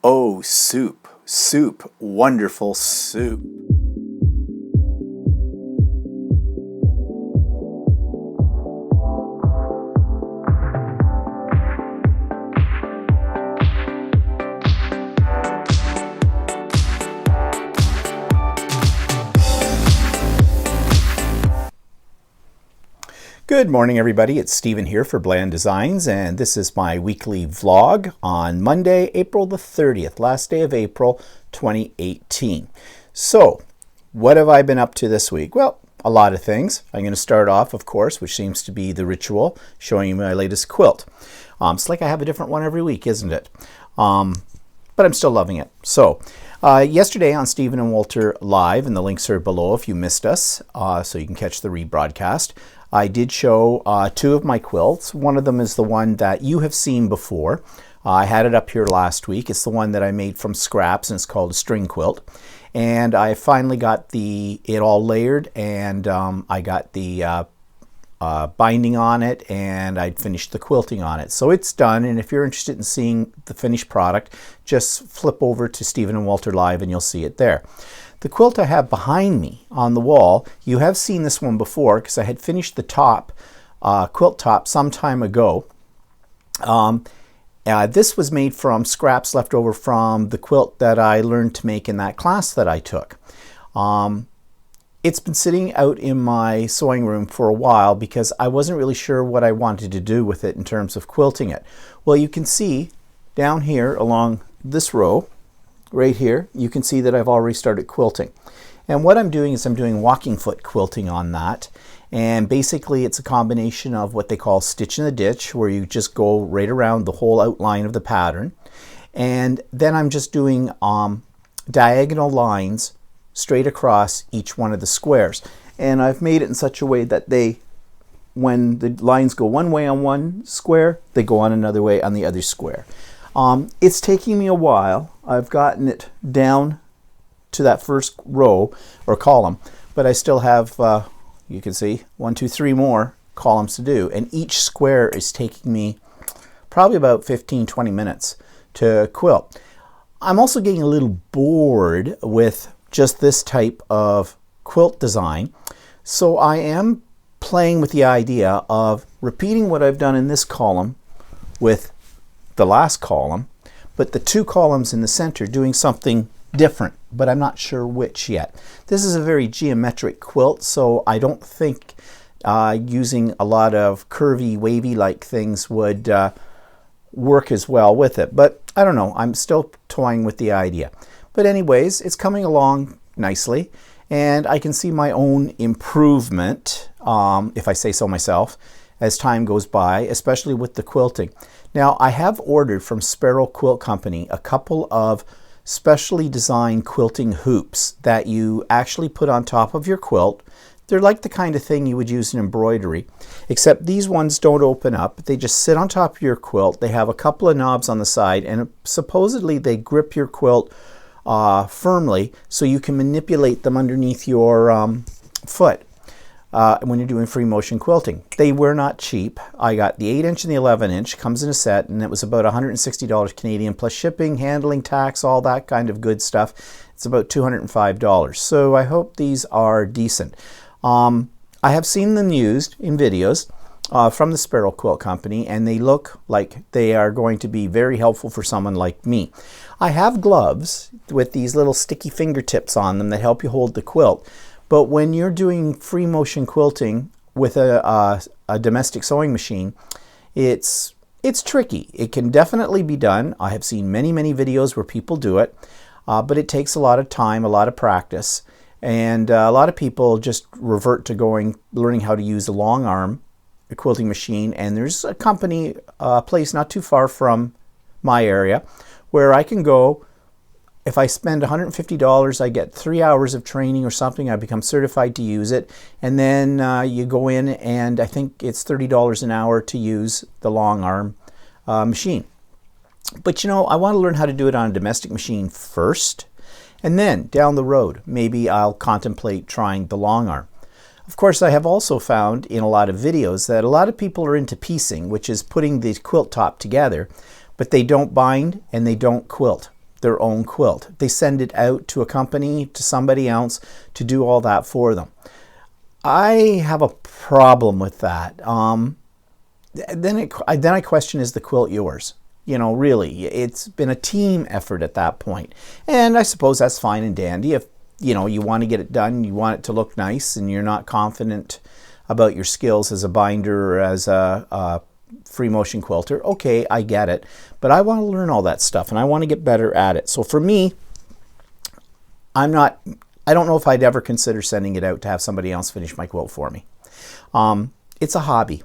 Oh, soup, soup, wonderful soup. Good morning, everybody. It's Stephen here for Bland Designs, and this is my weekly vlog on Monday, April the 30th, last day of April 2018. So, what have I been up to this week? Well, a lot of things. I'm going to start off, of course, which seems to be the ritual, showing you my latest quilt. It's like I have a different one every week, isn't it? But I'm still loving it. So, yesterday on Stephen and Walter Live, and the links are below if you missed us, so you can catch the rebroadcast. I did show two of my quilts. One of them is the one that you have seen before. I had it up here last week. It's the one that I made from scraps, and it's called a string quilt. And I finally got it all layered, and I got the binding on it, and I'd finished the quilting on it. So it's done, and if you're interested in seeing the finished product, just flip over to Stephen and Walter Live and you'll see it there. The quilt I have behind me on the wall, you have seen this one before because I had finished the top, quilt top, some time ago. This was made from scraps left over from the quilt that I learned to make in that class that I took. It's been sitting out in my sewing room for a while because I wasn't really sure what I wanted to do with it in terms of quilting it. Well, you can see down here along this row, right here, you can see that I've already started quilting. And what I'm doing is I'm doing walking foot quilting on that. And basically it's a combination of what they call stitch in the ditch, where you just go right around the whole outline of the pattern. And then I'm just doing diagonal lines straight across each one of the squares. And I've made it in such a way that when the lines go one way on one square, they go on another way on the other square. It's taking me a while. I've gotten it down to that first row or column, but I still have, you can see, 1, 2, 3 more columns to do. And each square is taking me probably about 15-20 minutes to quilt. I'm also getting a little bored with just this type of quilt design. So I am playing with the idea of repeating what I've done in this column with the last column, but the 2 columns in the center doing something different, but I'm not sure which yet. This is a very geometric quilt, so I don't think using a lot of curvy, wavy-like things would work as well with it. But I don't know. I'm still toying with the idea. But anyways, it's coming along nicely, and I can see my own improvement, if I say so myself, as time goes by, especially with the quilting. Now, I have ordered from Sparrow Quilt Company a couple of specially designed quilting hoops that you actually put on top of your quilt. They're like the kind of thing you would use in embroidery, except these ones don't open up. They just sit on top of your quilt. They have a couple of knobs on the side, and supposedly they grip your quilt firmly so you can manipulate them underneath your foot. When you're doing free motion quilting. They were not cheap. I got the 8-inch and the 11-inch, comes in a set, and it was about $160 Canadian plus shipping, handling, tax, all that kind of good stuff. It's about $205. So I hope these are decent. I have seen them used in videos from the Sparrow Quilt Company, and they look like they are going to be very helpful for someone like me. I have gloves with these little sticky fingertips on them that help you hold the quilt. But when you're doing free motion quilting with a domestic sewing machine, it's tricky. It can definitely be done. I have seen many videos where people do it, but it takes a lot of time, a lot of practice, and a lot of people just revert to learning how to use a long arm quilting machine. And there's a company, a place not too far from my area, where I can go. If I spend $150, I get 3 hours of training or something. I become certified to use it. And then you go in, and I think it's $30 an hour to use the long arm machine. But you know, I want to learn how to do it on a domestic machine first. And then down the road, maybe I'll contemplate trying the long arm. Of course, I have also found in a lot of videos that a lot of people are into piecing, which is putting the quilt top together, but they don't bind and they don't quilt. their own quilt. They send it out to a company, to somebody else, to do all that for them. I have a problem with that. Then I question, is the quilt yours? You know, really, it's been a team effort at that point. And I suppose that's fine and dandy. If, you know, you want to get it done, you want it to look nice, and you're not confident about your skills as a binder or as a free motion quilter, okay, I get it. But I want to learn all that stuff, and I want to get better at it. So for me, I don't know if I'd ever consider sending it out to have somebody else finish my quilt for me. It's a hobby.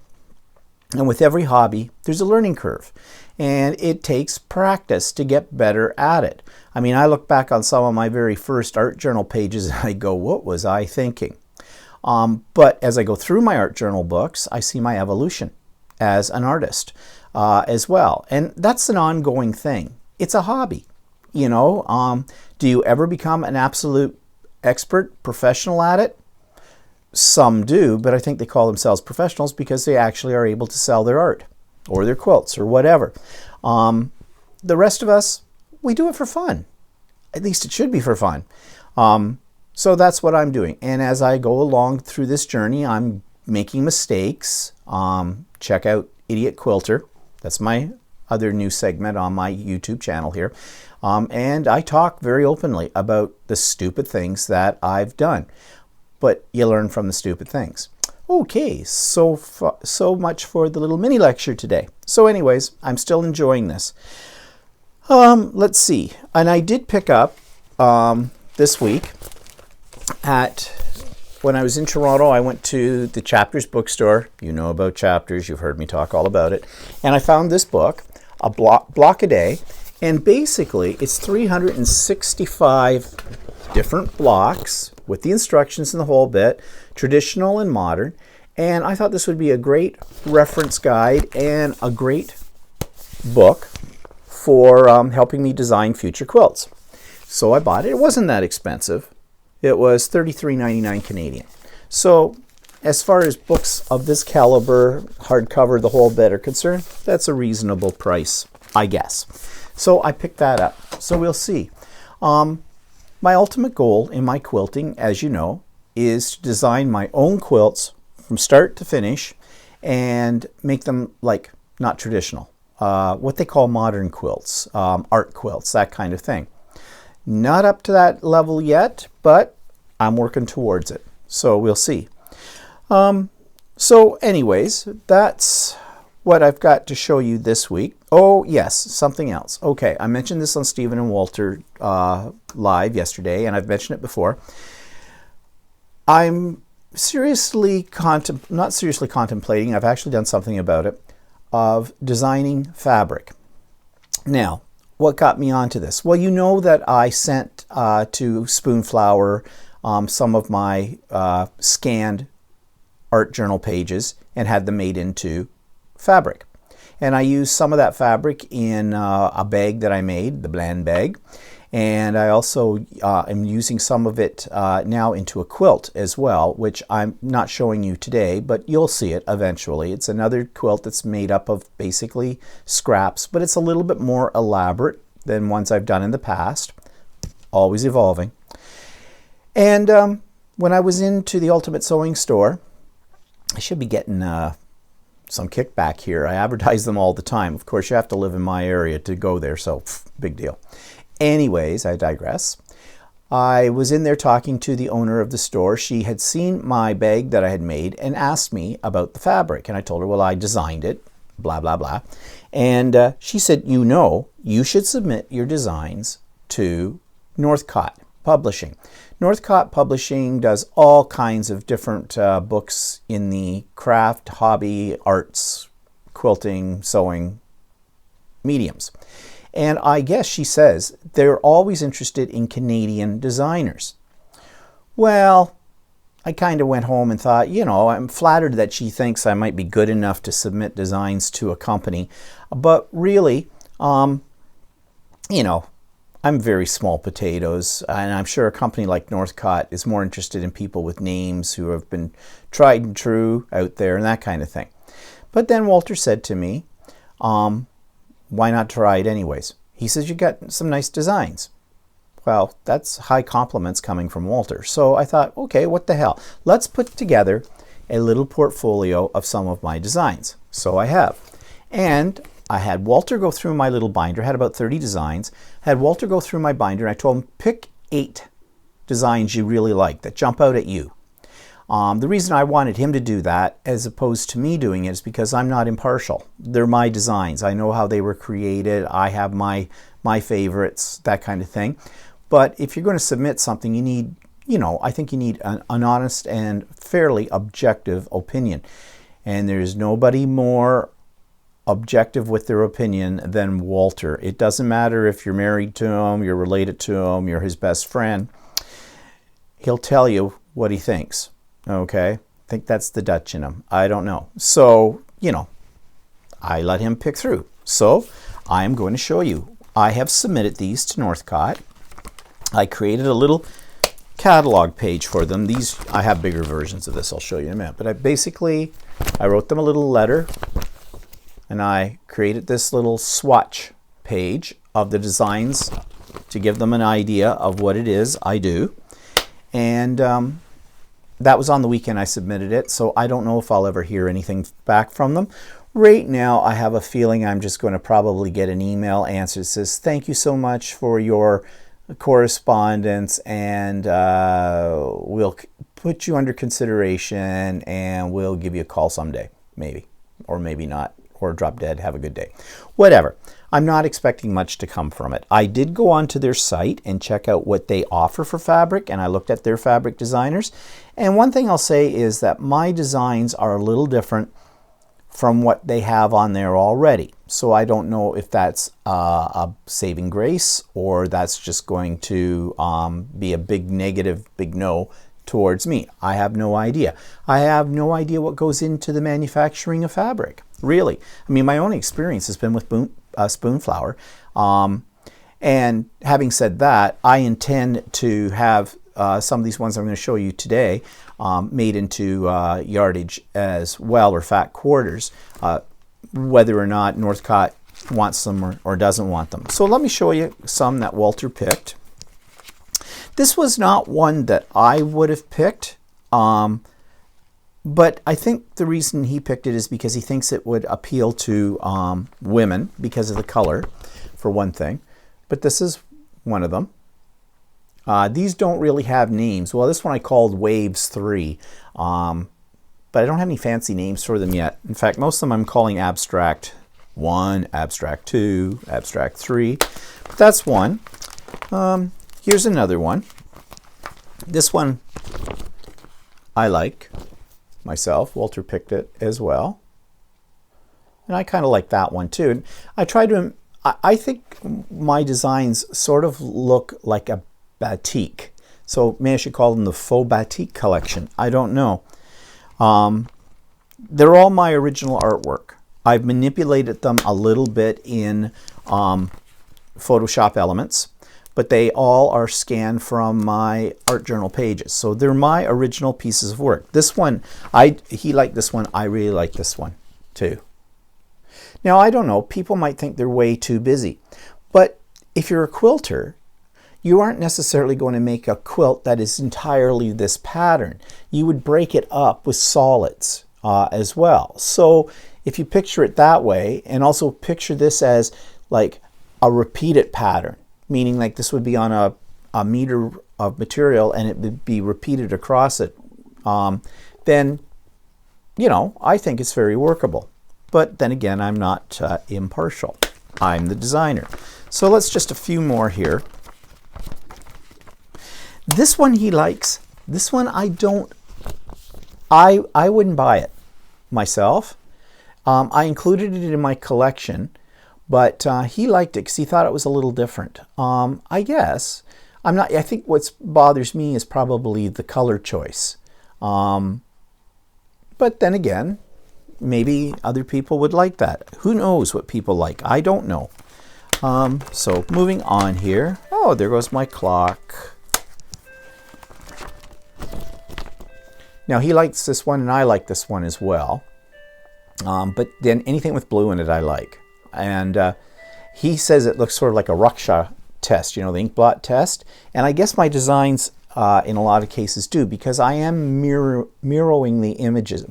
And with every hobby, there's a learning curve. And it takes practice to get better at it. I mean, I look back on some of my very first art journal pages and I go, what was I thinking? But as I go through my art journal books, I see my evolution as an artist as well. And that's an ongoing thing. It's a hobby. You know, do you ever become an absolute expert professional at it? Some do, but I think they call themselves professionals because they actually are able to sell their art or their quilts or whatever. The rest of us, we do it for fun. At least it should be for fun. So that's what I'm doing. And as I go along through this journey, I'm making mistakes. Check out Idiot Quilter. That's my other new segment on my YouTube channel here. And I talk very openly about the stupid things that I've done. But you learn from the stupid things. Okay, so much for the little mini lecture today. So anyways, I'm still enjoying this. Let's see. And I did pick up this week when I was in Toronto, I went to the Chapters bookstore. You know about Chapters. You've heard me talk all about it. And I found this book, A Block a Day. And basically, it's 365 different blocks with the instructions and the whole bit, traditional and modern. And I thought this would be a great reference guide and a great book for helping me design future quilts. So I bought it. It wasn't that expensive. It was $33.99 Canadian. So as far as books of this caliber, hardcover, the whole bit are concerned, that's a reasonable price, I guess. So I picked that up. So we'll see. My ultimate goal in my quilting, as you know, is to design my own quilts from start to finish and make them like not traditional. What they call modern quilts, art quilts, that kind of thing. Not up to that level yet, but I'm working towards it. So we'll see. So anyways, that's what I've got to show you this week. Oh, yes, something else. Okay, I mentioned this on Stephen and Walter live yesterday, and I've mentioned it before. I'm not seriously contemplating, I've actually done something about it, of designing fabric. Now, what got me onto this? Well, you know that I sent to Spoonflower some of my scanned art journal pages and had them made into fabric. And I used some of that fabric in a bag that I made, the Bland bag. And I also am using some of it now into a quilt as well, which I'm not showing you today, but you'll see it eventually. It's another quilt that's made up of basically scraps, but it's a little bit more elaborate than ones I've done in the past. Always evolving. And when I was into the Ultimate Sewing Store, I should be getting some kickback here. I advertise them all the time. Of course, you have to live in my area to go there, so big deal. Anyways, I digress. I was in there talking to the owner of the store. She had seen my bag that I had made and asked me about the fabric. And I told her, well, I designed it, blah, blah, blah. And she said, you know, you should submit your designs to Northcott Publishing. Northcott Publishing does all kinds of different books in the craft, hobby, arts, quilting, sewing mediums. And I guess she says they're always interested in Canadian designers. Well, I kind of went home and thought, you know, I'm flattered that she thinks I might be good enough to submit designs to a company. But really, you know, I'm very small potatoes, and I'm sure a company like Northcott is more interested in people with names who have been tried and true out there and that kind of thing. But then Walter said to me, why not try it anyways? He says, you got some nice designs. Well, that's high compliments coming from Walter. So I thought, okay, what the hell? Let's put together a little portfolio of some of my designs. So I have. And I had Walter go through my little binder, had about 30 designs. I had Walter go through my binder, and I told him, pick 8 designs you really like that jump out at you. The reason I wanted him to do that as opposed to me doing it is because I'm not impartial. They're my designs. I know how they were created. I have my favorites, that kind of thing. But if you're going to submit something, you need, I think you need an honest and fairly objective opinion. And there's nobody more objective with their opinion than Walter. It doesn't matter if you're married to him, you're related to him, you're his best friend. He'll tell you what he thinks. Okay? I think that's the Dutch in him. I don't know. So, I let him pick through. So, I am going to show you. I have submitted these to Northcott. I created a little catalog page for them. These, I have bigger versions of this. I'll show you in a minute. But I wrote them a little letter, and I created this little swatch page of the designs to give them an idea of what it is I do. And that was on the weekend I submitted it, so I don't know if I'll ever hear anything back from them. Right now, I have a feeling I'm just going to probably get an email answer that says, thank you so much for your correspondence, and we'll put you under consideration, and we'll give you a call someday, maybe, or maybe not, or drop dead, have a good day. Whatever. I'm not expecting much to come from it. I did go onto their site and check out what they offer for fabric, and I looked at their fabric designers. And one thing I'll say is that my designs are a little different from what they have on there already. So I don't know if that's a saving grace, or that's just going to be a big negative, big no towards me. I have no idea. I have no idea what goes into the manufacturing of fabric, really. I mean, my own experience has been with spoon flour. And having said that, I intend to have some of these ones I'm going to show you today made into yardage as well, or fat quarters, whether or not Northcott wants them or doesn't want them. So let me show you some that Walter picked. This was not one that I would have picked, but I think the reason he picked it is because he thinks it would appeal to women because of the color, for one thing. But this is one of them. These don't really have names. Well, this one I called Waves 3, but I don't have any fancy names for them yet. In fact, most of them I'm calling Abstract 1, Abstract 2, Abstract 3. But that's one. Here's another one. This one I like myself. Walter picked it as well. And I kind of like that one too. And I try to, I think my designs sort of look like a batik. So maybe I should call them the faux batik collection. I don't know. They're all my original artwork. I've manipulated them a little bit in Photoshop Elements, but they all are scanned from my art journal pages. So they're my original pieces of work. This one, he liked this one. I really like this one too. Now, I don't know, people might think they're way too busy, but if you're a quilter, you aren't necessarily going to make a quilt that is entirely this pattern. You would break it up with solids as well. So if you picture it that way, and also picture this as like a repeated pattern, meaning like this would be on a meter of material and it would be repeated across it, then, I think it's very workable. But then again, I'm not impartial. I'm the designer. So let's just a few more here. This one he likes. This one I don't. I wouldn't buy it myself. I included it in my collection, but he liked it because he thought it was a little different. I guess I'm not. I think what bothers me is probably the color choice. But then again, maybe other people would like that. Who knows what people like? I don't know. So moving on here. Oh, there goes my clock. Now he likes this one and I like this one as well. But then anything with blue in it I like. And He says it looks sort of like a Raksha test, you know, the ink blot test. And I guess my designs in a lot of cases do, because I am mirroring the images.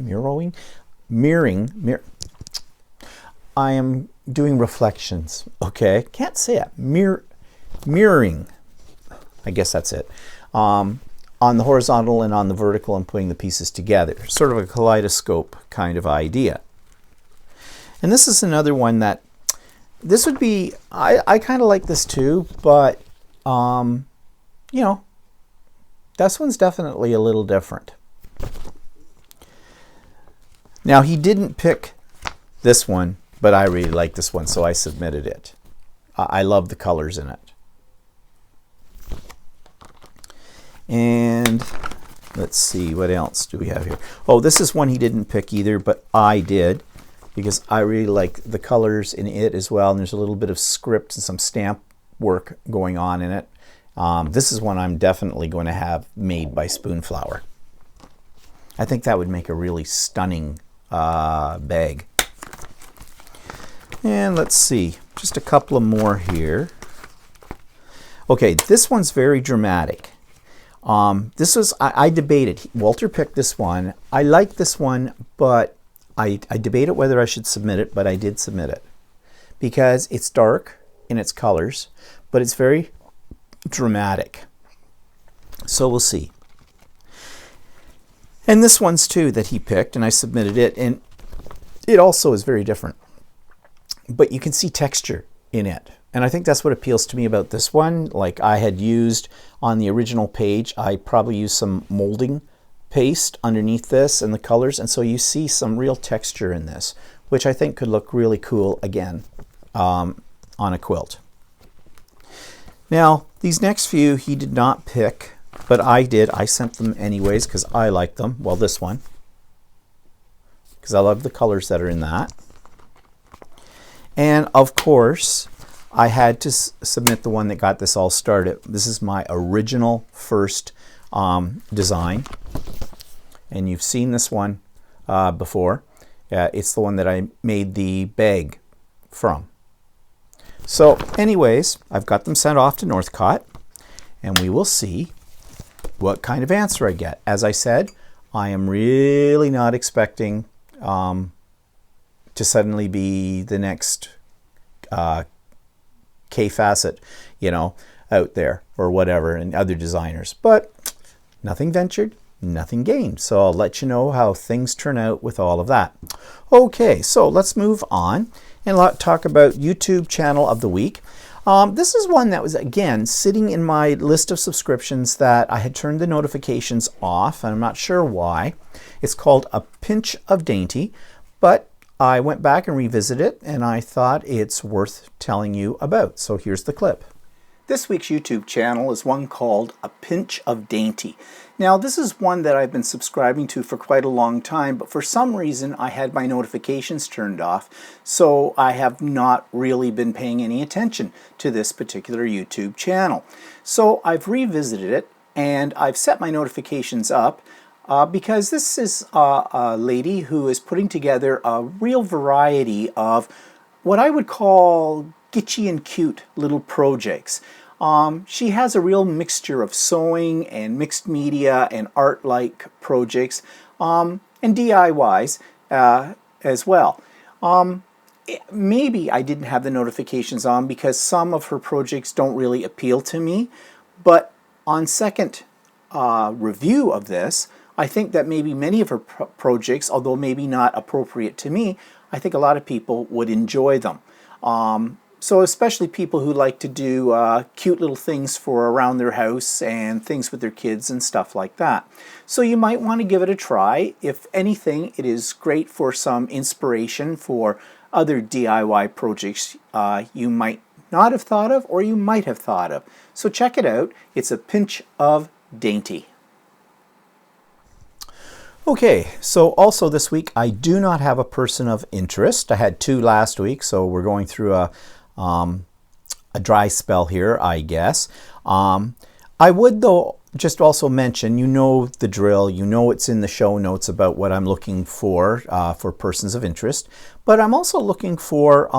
I am doing reflections, okay? Can't say it. Mirroring, I guess that's it. On the horizontal and on the vertical, and putting the pieces together. Sort of a kaleidoscope kind of idea. And this is another one that, this would be, I kind of like this too, but, you know, this one's definitely a little different. Now, he didn't pick this one, but I really like this one, so I submitted it. I love the colors in it. And let's see, what else do we have here? Oh, this is one he didn't pick either, but I did, because I really like the colors in it as well. And there's a little bit of script and some stamp work going on in it. This is one I'm definitely going to have made by Spoonflower. I think that would make a really stunning bag. And let's see, just a couple of more here. Okay, this one's very dramatic. This was, I debated. Walter picked this one. I like this one, but I debated whether I should submit it, but I did submit it. Because it's dark in its colors, but it's very dramatic. So we'll see. And this one's too that he picked, and I submitted it, and it also is very different. But you can see texture in it. And I think that's what appeals to me about this one. Like I had used on the original page, I probably used some molding paste underneath this and the colors. And so you see some real texture in this, which I think could look really cool again on a quilt. Now, these next few he did not pick, but I did. I sent them anyways because I like them. Well, this one, because I love the colors that are in that. And of course, I had to submit the one that got this all started. This is my original first design. And you've seen this one before. It's the one that I made the bag from. So anyways, I've got them sent off to Northcott, and we will see what kind of answer I get. As I said, I am really not expecting to suddenly be the next K-Facet, you know, out there or whatever, and other designers. But nothing ventured, nothing gained. So I'll let you know how things turn out with all of that. Okay, so let's move on and talk about YouTube channel of the week. This is one that was, again, sitting in my list of subscriptions that I had turned the notifications off, and I'm not sure why. It's called A Pinch of Dainty, but I went back and revisited it, and I thought it's worth telling you about. So here's the clip. This week's YouTube channel is one called A Pinch of Dainty. Now, this is one that I've been subscribing to for quite a long time, but for some reason I had my notifications turned off, so I have not really been paying any attention to this particular YouTube channel. So I've revisited it, and I've set my notifications up because this is a lady who is putting together a real variety of what I would call kitschy and cute little projects. She has a real mixture of sewing and mixed media and art-like projects and DIYs as well. Maybe I didn't have the notifications on because some of her projects don't really appeal to me, but on second review of this, I think that maybe many of her projects, although maybe not appropriate to me, I think a lot of people would enjoy them. So especially people who like to do cute little things for around their house and things with their kids and stuff like that. So you might want to give it a try. If anything, it is great for some inspiration for other DIY projects you might not have thought of or you might have thought of. So check it out. It's A Pinch of Dainty. Okay, so also this week I do not have a person of interest. I had two last week, so we're going through a dry spell here, I guess. I would, though, just also mention, you know the drill, you know it's in the show notes about what I'm looking for persons of interest, but I'm also looking for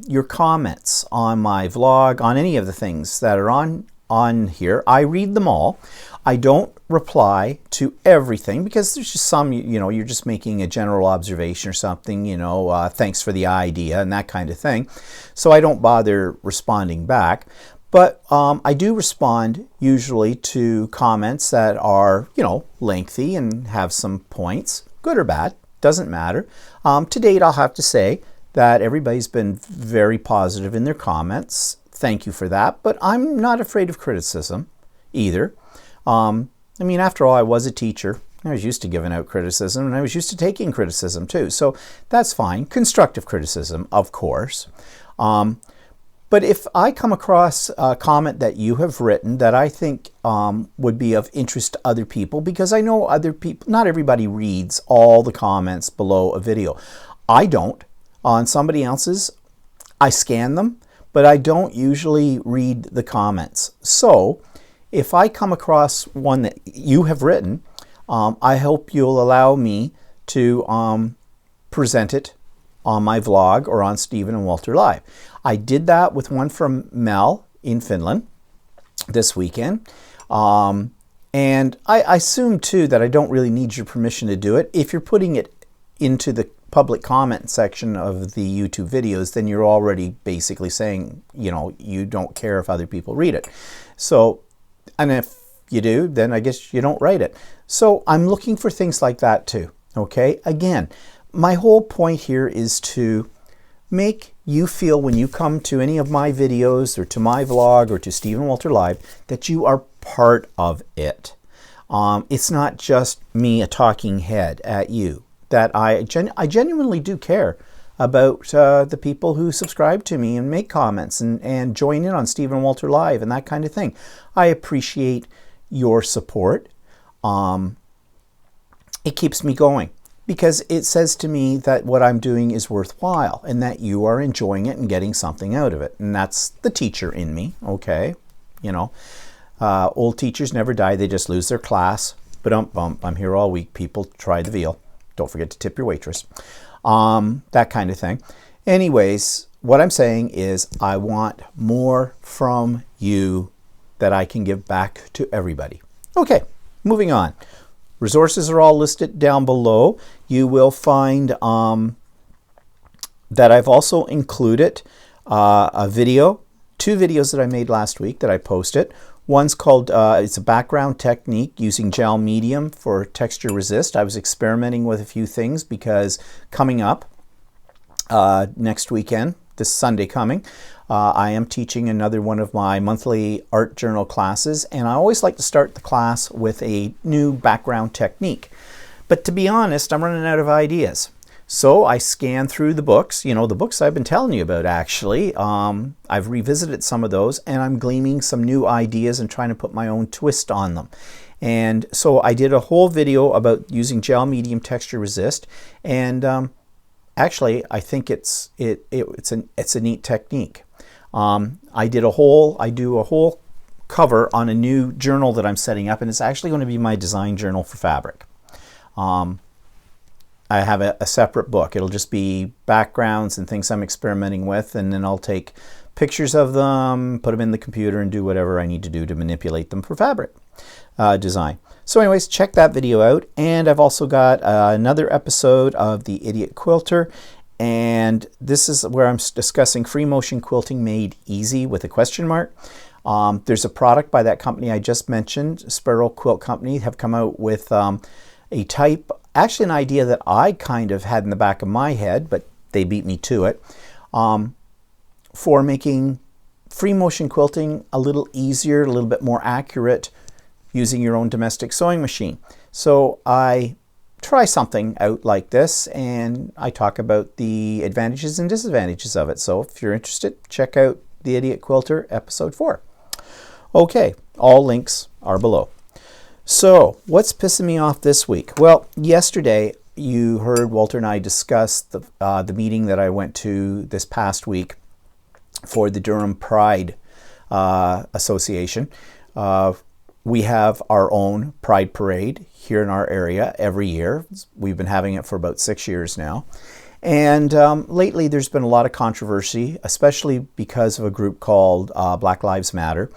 your comments on my vlog, on any of the things that are on here. I read them all. I don't reply to everything because there's just some, you know, you're just making a general observation or something, you know, thanks for the idea and that kind of thing. So I don't bother responding back. But I do respond usually to comments that are, you know, lengthy and have some points, good or bad, doesn't matter. To date, I'll have to say that everybody's been very positive in their comments. Thank you for that. But I'm not afraid of criticism either. I mean, after all, I was a teacher. I was used to giving out criticism, and I was used to taking criticism too. So that's fine. Constructive criticism, of course. But if I come across a comment that you have written that I think would be of interest to other people, because I know other people, not everybody reads all the comments below a video. I don't. On somebody else's, I scan them, but I don't usually read the comments. So if I come across one that you have written, I hope you'll allow me to present it on my vlog or on Stephen and Walter Live. I did that with one from Mel in Finland this weekend. And I assume too that I don't really need your permission to do it. If you're putting it into the public comment section of the YouTube videos, then you're already basically saying, you know, you don't care if other people read it. So, and if you do, then I guess you don't write it. So I'm looking for things like that too. Okay, again, my whole point here is to make you feel when you come to any of my videos or to my vlog or to Stephen Walter Live that you are part of it. It's not just me, a talking head at you. That I genuinely do care about the people who subscribe to me and make comments and join in on Stephen Walter Live and that kind of thing. I appreciate your support. It keeps me going, because it says to me that what I'm doing is worthwhile and that you are enjoying it and getting something out of it. And that's the teacher in me, okay? You know, old teachers never die, they just lose their class. But I'm here all week, people. Try the veal. Don't forget to tip your waitress. That kind of thing. Anyways, what I'm saying is I want more from you that I can give back to everybody. Okay, moving on. Resources are all listed down below. You will find that I've also included a video, 2 videos that I made last week that I posted. One's called, it's a background technique using gel medium for texture resist. I was experimenting with a few things because coming up next weekend, this Sunday coming, I am teaching another one of my monthly art journal classes, and I always like to start the class with a new background technique. But to be honest, I'm running out of ideas. So I scanned through the books, you know, the books I've been telling you about actually. I've revisited some of those, and I'm gleaming some new ideas and trying to put my own twist on them. And so I did a whole video about using gel medium texture resist, and actually I think it's a neat technique. I do a whole cover on a new journal that I'm setting up, and it's actually going to be my design journal for fabric. I have a separate book. It'll just be backgrounds and things I'm experimenting with, and then I'll take pictures of them, put them in the computer, and do whatever I need to do to manipulate them for fabric design. So anyways, check that video out. And I've also got another episode of The Idiot Quilter, and this is where I'm discussing free motion quilting made easy with a question mark. There's a product by that company I just mentioned, Sparrow Quilt Company, have come out with a type, actually an idea that I kind of had in the back of my head, but they beat me to it, for making free motion quilting a little easier, a little bit more accurate using your own domestic sewing machine. So I try something out like this, and I talk about the advantages and disadvantages of it. So if you're interested, check out The Idiot Quilter episode 4. Okay, all links are below. So what's pissing me off this week? Well, yesterday you heard Walter and I discuss the meeting that I went to this past week for the Durham Pride Association. We have our own Pride Parade here in our area every year. We've been having it for about 6 years now. And lately there's been a lot of controversy, especially because of a group called Black Lives Matter,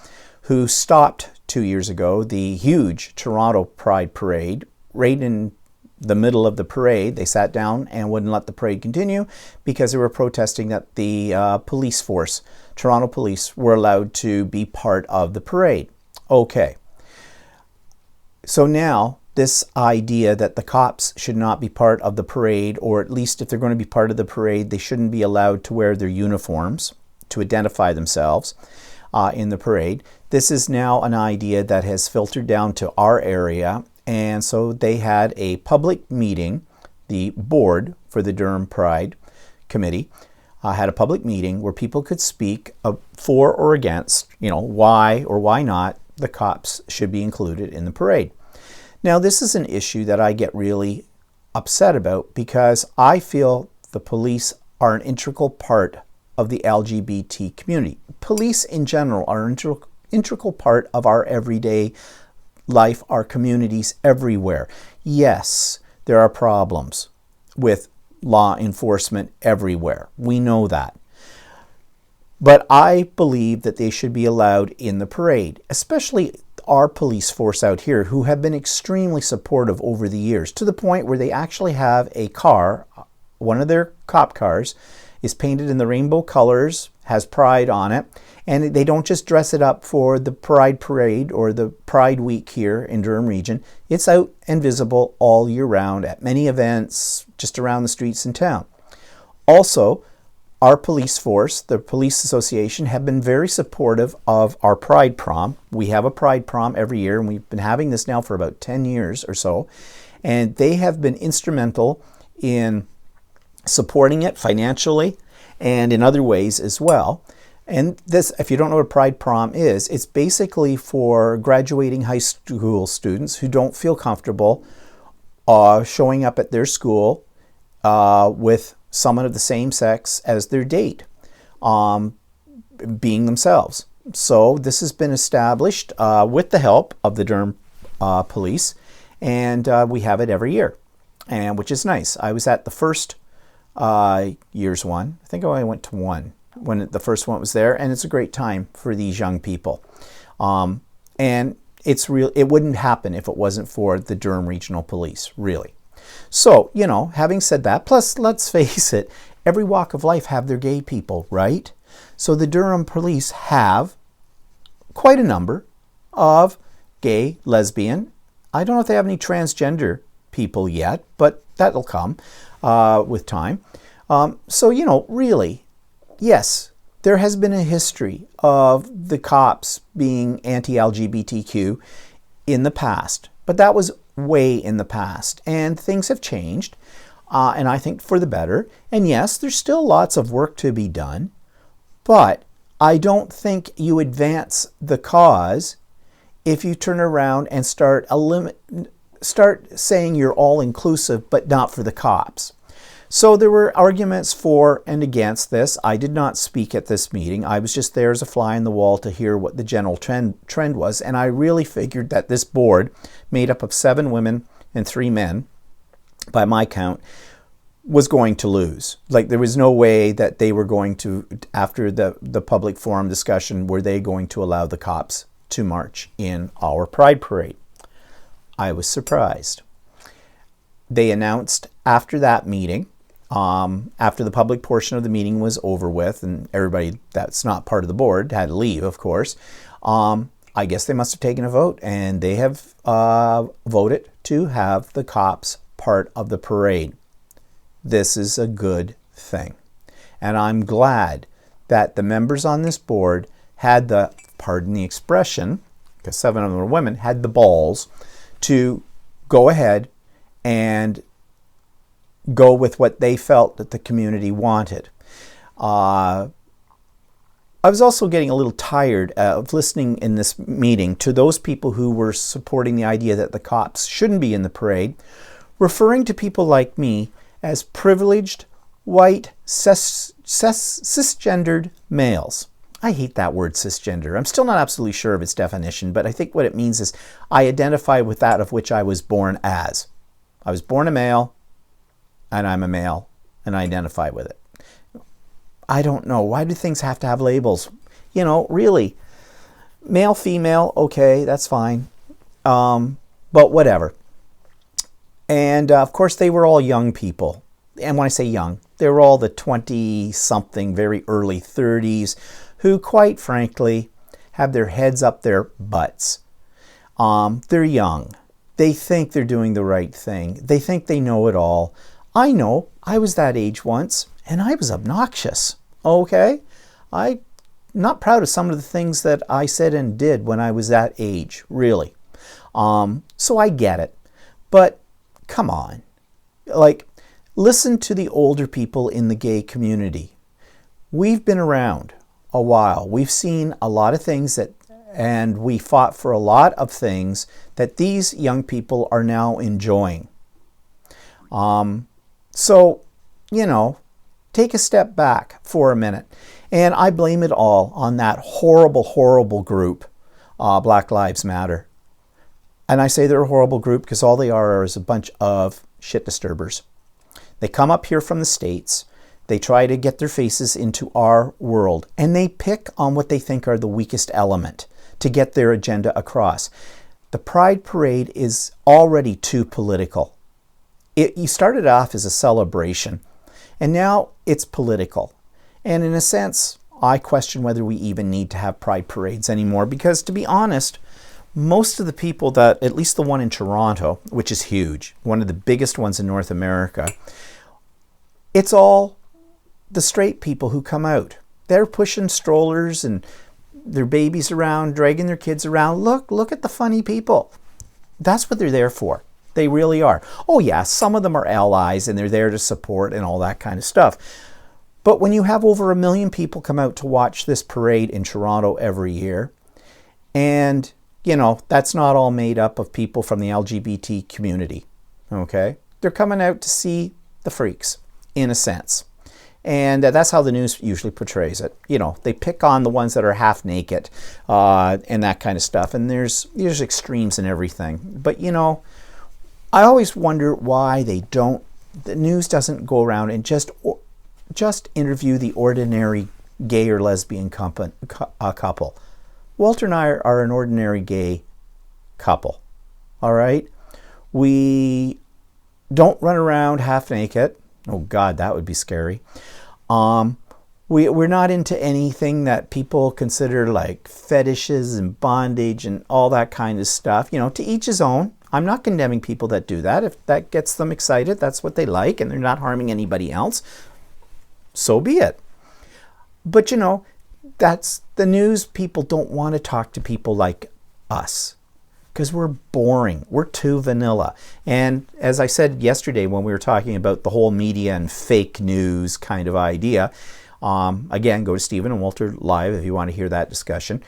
who stopped 2 years ago the huge Toronto Pride Parade. Right in the middle of the parade, they sat down and wouldn't let the parade continue because they were protesting that the police force, Toronto police, were allowed to be part of the parade. Okay. So now this idea that the cops should not be part of the parade, or at least if they're going to be part of the parade, they shouldn't be allowed to wear their uniforms to identify themselves in the parade. This is now an idea that has filtered down to our area, and so they had a public meeting. The board for the Durham Pride Committee had a public meeting where people could speak for or against, why or why not the cops should be included in the parade. Now, this is an issue that I get really upset about because I feel the police are an integral part of the LGBT community. Police in general are an integral part of our everyday life, our communities everywhere. Yes, there are problems with law enforcement everywhere. We know that. But I believe that they should be allowed in the parade, especially our police force out here, who have been extremely supportive over the years, to the point where they actually have a car, one of their cop cars is painted in the rainbow colors, has Pride on it, and they don't just dress it up for the Pride Parade or the Pride Week here in Durham region. It's out and visible all year round at many events just around the streets in town. Also, our police force, the police association, have been very supportive of our Pride Prom. We have a Pride Prom every year, and we've been having this now for about 10 years or so. And they have been instrumental in supporting it financially and in other ways as well. And this, if you don't know what Pride Prom is, it's basically for graduating high school students who don't feel comfortable showing up at their school with someone of the same sex as their date, being themselves. So this has been established with the help of the Durham police, and we have it every year, and which is nice. I was at the first year's one. I think I only went to one when the first one was there, and it's a great time for these young people. And it's real. It wouldn't happen if it wasn't for the Durham Regional Police, really. So, having said that, plus let's face it, every walk of life have their gay people, right? So the Durham police have quite a number of gay, lesbian. I don't know if they have any transgender people yet, but that'll come with time. So, really, yes, there has been a history of the cops being anti-LGBTQ in the past, but that was way in the past, and things have changed, and I think for the better. And yes, there's still lots of work to be done, but I don't think you advance the cause if you turn around and start saying you're all inclusive, but not for the cops. So there were arguments for and against this. I did not speak at this meeting. I was just there as a fly on the wall to hear what the general trend was. And I really figured that this board, made up of 7 women and 3 men, by my count, was going to lose. Like, there was no way that they were going to, after the public forum discussion, were they going to allow the cops to march in our Pride Parade. I was surprised. They announced after that meeting, after the public portion of the meeting was over with, and everybody that's not part of the board had to leave, of course, I guess they must have taken a vote, and they have voted to have the cops part of the parade. This is a good thing. And I'm glad that the members on this board had the, pardon the expression, because 7 of them were women, had the balls to go ahead and go with what they felt that the community wanted. I was also getting a little tired of listening in this meeting to those people who were supporting the idea that the cops shouldn't be in the parade, referring to people like me as privileged, white, cisgendered males. I hate that word cisgender. I'm still not absolutely sure of its definition, but I think what it means is I identify with that of which I was born as. I was born a male, and I'm a male, and I identify with it. I don't know. Why do things have to have labels? You know, really. Male, female, okay, that's fine. But whatever. And of course, they were all young people. And when I say young, they were all the 20-something, very early 30s, who, quite frankly, have their heads up their butts. They're young. They think they're doing the right thing. They think they know it all. I know. I was that age once, and I was obnoxious. Okay? I'm not proud of some of the things that I said and did when I was that age, really. So I get it. But come on. Like, listen to the older people in the gay community. We've been around a while. We've seen a lot of things and we fought for a lot of things that these young people are now enjoying. So, you know, take a step back for a minute. And I blame it all on that horrible, horrible group, Black Lives Matter. And I say they're a horrible group because all they are is a bunch of shit disturbers. They come up here from the States. They try to get their faces into our world. And they pick on what they think are the weakest element to get their agenda across. The Pride Parade is already too political. You started off as a celebration, and now it's political. And in a sense, I question whether we even need to have Pride Parades anymore, because to be honest, most of the people that, at least the one in Toronto, which is huge, one of the biggest ones in North America, it's all the straight people who come out. They're pushing strollers and their babies around, dragging their kids around. Look at the funny people. That's what they're there for. They really are. Oh yeah, some of them are allies and they're there to support and all that kind of stuff. But when you have over 1 million people come out to watch this parade in Toronto every year, and you know, that's not all made up of people from the LGBT community, okay? They're coming out to see the freaks, in a sense. And that's how the news usually portrays it. You know, they pick on the ones that are half naked and that kind of stuff. And there's extremes in everything. But, you know, I always wonder why the news doesn't go around and just interview the ordinary gay or lesbian couple. Walter and I are an ordinary gay couple, all right? We don't run around half naked. Oh God, that would be scary. We're not into anything that people consider like fetishes and bondage and all that kind of stuff. You know, to each his own. I'm not condemning people that do that. If that gets them excited, that's what they like, and they're not harming anybody else, so be it. But you know, that's the news. People don't want to talk to people like us because we're boring. We're too vanilla. And as I said yesterday when we were talking about the whole media and fake news kind of idea, again, go to Stephen and Walter Live if you want to hear that discussion.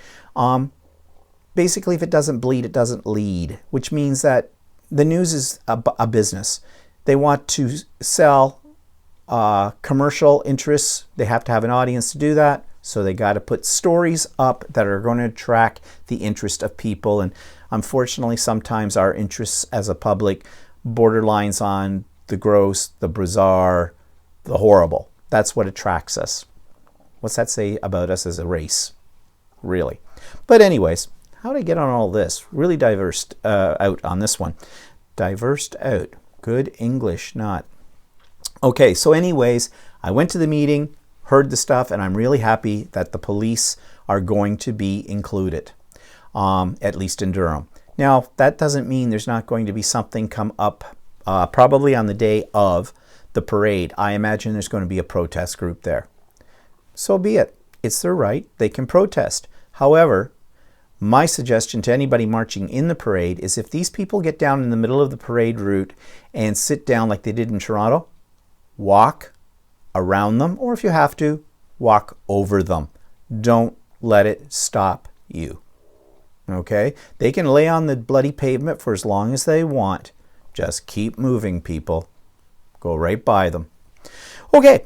Basically, if it doesn't bleed, it doesn't lead, which means that the news is a business. They want to sell commercial interests. They have to have an audience to do that. So they got to put stories up that are going to attract the interest of people. And unfortunately, sometimes our interests as a public borderlines on the gross, the bizarre, the horrible. That's what attracts us. What's that say about us as a race? Really. But anyways, how did I get on all this? Really diversed out on this one. Diversed out. Good English, not. Okay, so anyways, I went to the meeting, heard the stuff, and I'm really happy that the police are going to be included, at least in Durham. Now, that doesn't mean there's not going to be something come up probably on the day of the parade. I imagine there's going to be a protest group there. So be it. It's their right. They can protest. However, my suggestion to anybody marching in the parade is if these people get down in the middle of the parade route and sit down like they did in Toronto, walk around them, or if you have to, walk over them. Don't let it stop you. Okay? They can lay on the bloody pavement for as long as they want. Just keep moving, people. Go right by them. Okay,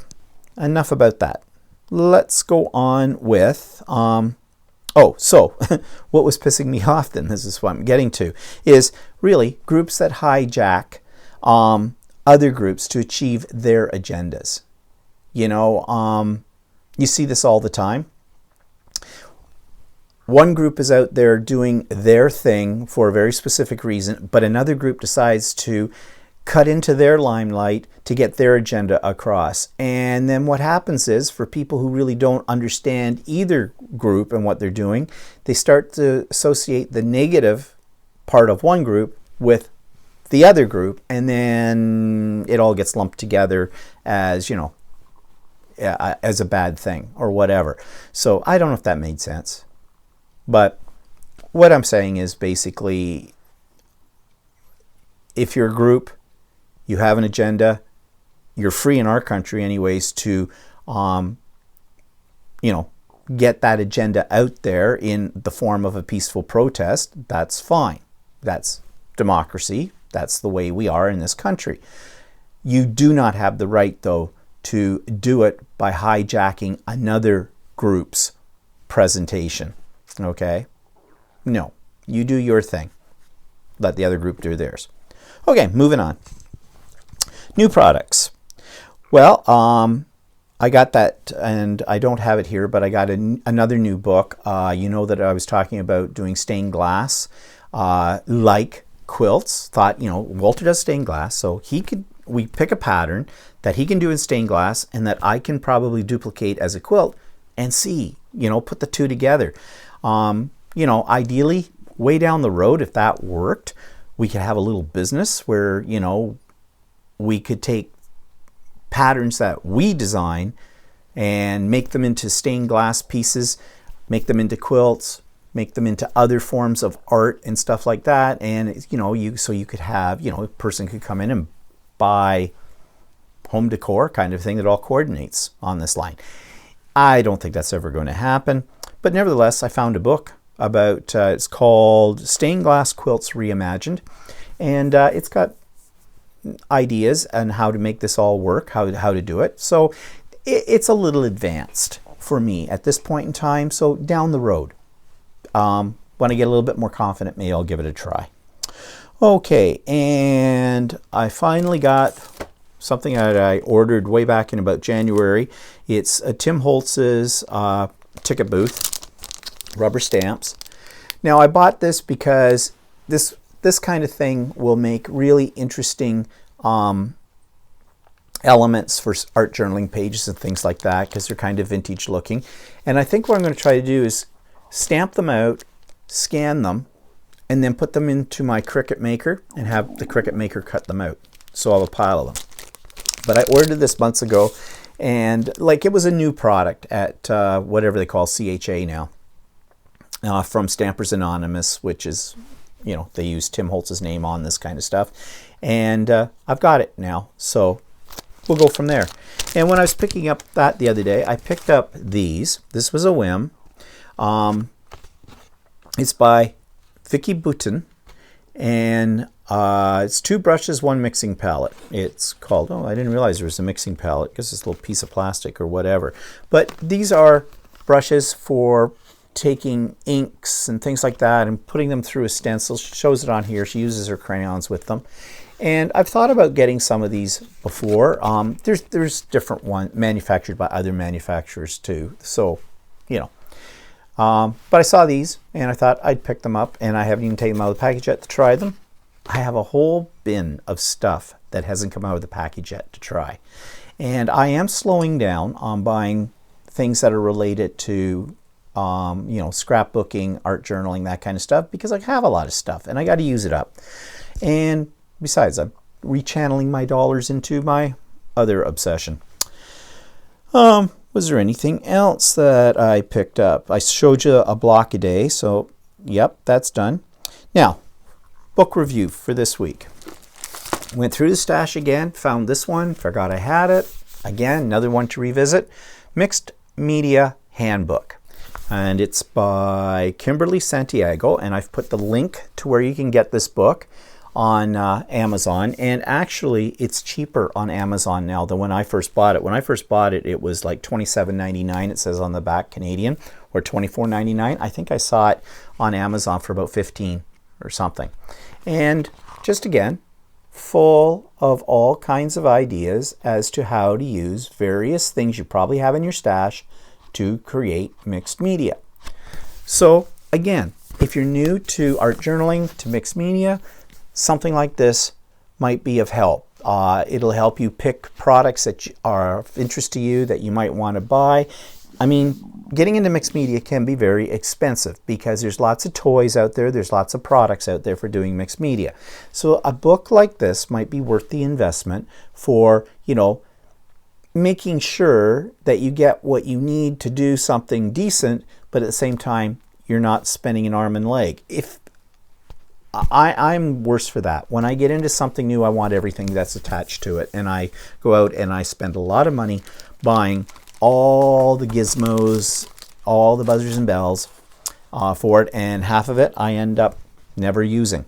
enough about that. let's go on with, oh, so what was pissing me off then, this is what I'm getting to, is really groups that hijack other groups to achieve their agendas. You know, you see this all the time. One group is out there doing their thing for a very specific reason, but another group decides to cut into their limelight to get their agenda across. And then what happens is, for people who really don't understand either group and what they're doing, they start to associate the negative part of one group with the other group, and then it all gets lumped together as, you know, as a bad thing or whatever. So I don't know if that made sense. But what I'm saying is basically, if you're a group, you have an agenda, you're free in our country anyways to, you know, get that agenda out there in the form of a peaceful protest. That's fine. That's democracy. That's the way we are in this country. You do not have the right, though, to do it by hijacking another group's presentation. Okay? No. You do your thing. Let the other group do theirs. Okay, moving on. New products. Well, I got that, and I don't have it here, but I got another new book. You know that I was talking about doing stained glass, like quilts. Thought, you know, Walter does stained glass, so we pick a pattern that he can do in stained glass and that I can probably duplicate as a quilt and see, you know, put the two together. You know, ideally, way down the road, if that worked, we could have a little business where, you know, we could take patterns that we design and make them into stained glass pieces, make them into quilts, make them into other forms of art and stuff like that. And, you know, so you could have, you know, a person could come in and buy home decor kind of thing that all coordinates on this line. I don't think that's ever going to happen. But nevertheless, I found a book about, it's called Stained Glass Quilts Reimagined. And it's got ideas on how to make this all work, how to do it. So it's a little advanced for me at this point in time. So down the road, when I get a little bit more confident, maybe I'll give it a try. Okay, and I finally got something that I ordered way back in about January. It's Tim Holtz's ticket booth, rubber stamps. Now I bought this because this kind of thing will make really interesting elements for art journaling pages and things like that, because they're kind of vintage looking. And I think what I'm going to try to do is stamp them out, scan them, and then put them into my Cricut Maker and have the Cricut Maker cut them out. So I'll have a pile of them. But I ordered this months ago, and like it was a new product at whatever they call CCAC now, from Stampers Anonymous, which is, you know, they use Tim Holtz's name on this kind of stuff. And I've got it now, so we'll go from there. And when I was picking up that the other day, I picked up these. This was a whim. It's by Vicky Boutin, and it's 2 brushes, 1 mixing palette. It's called, oh, I didn't realize there was a mixing palette because it's a little piece of plastic or whatever. But these are brushes for taking inks and things like that and putting them through a stencil. She shows it on here. She uses her crayons with them. And I've thought about getting some of these before. There's different ones manufactured by other manufacturers too. So, you know. But I saw these and I thought I'd pick them up, and I haven't even taken them out of the package yet to try them. I have a whole bin of stuff that hasn't come out of the package yet to try. And I am slowing down on buying things that are related to, you know, scrapbooking, art journaling, that kind of stuff, because I have a lot of stuff and I got to use it up. And besides, I'm rechanneling my dollars into my other obsession. Was there anything else that I picked up? I showed you a block a day, so yep, that's done. Now, book review for this week. Went through the stash again, found this one, forgot I had it. Again, another one to revisit. Mixed Media Handbook. And it's by Kimberly, Santiago, and I've put the link to where you can get this book on Amazon, and actually it's cheaper on Amazon now than when I first bought it. When I first bought it, it was like $27.99, it says on the back, Canadian, or $24.99. I think I saw it on Amazon for about $15 or something. And just again, full of all kinds of ideas as to how to use various things you probably have in your stash to create mixed media. So again, if you're new to art journaling, to mixed media, something like this might be of help. It'll help you pick products that are of interest to you that you might want to buy. I mean, getting into mixed media can be very expensive because there's lots of toys out there, there's lots of products out there for doing mixed media. So a book like this might be worth the investment for, you know, making sure that you get what you need to do something decent, but at the same time, you're not spending an arm and leg. If I'm worse for that. When I get into something new, I want everything that's attached to it, and I go out and I spend a lot of money buying all the gizmos, all the buzzers and bells for it, and half of it I end up never using.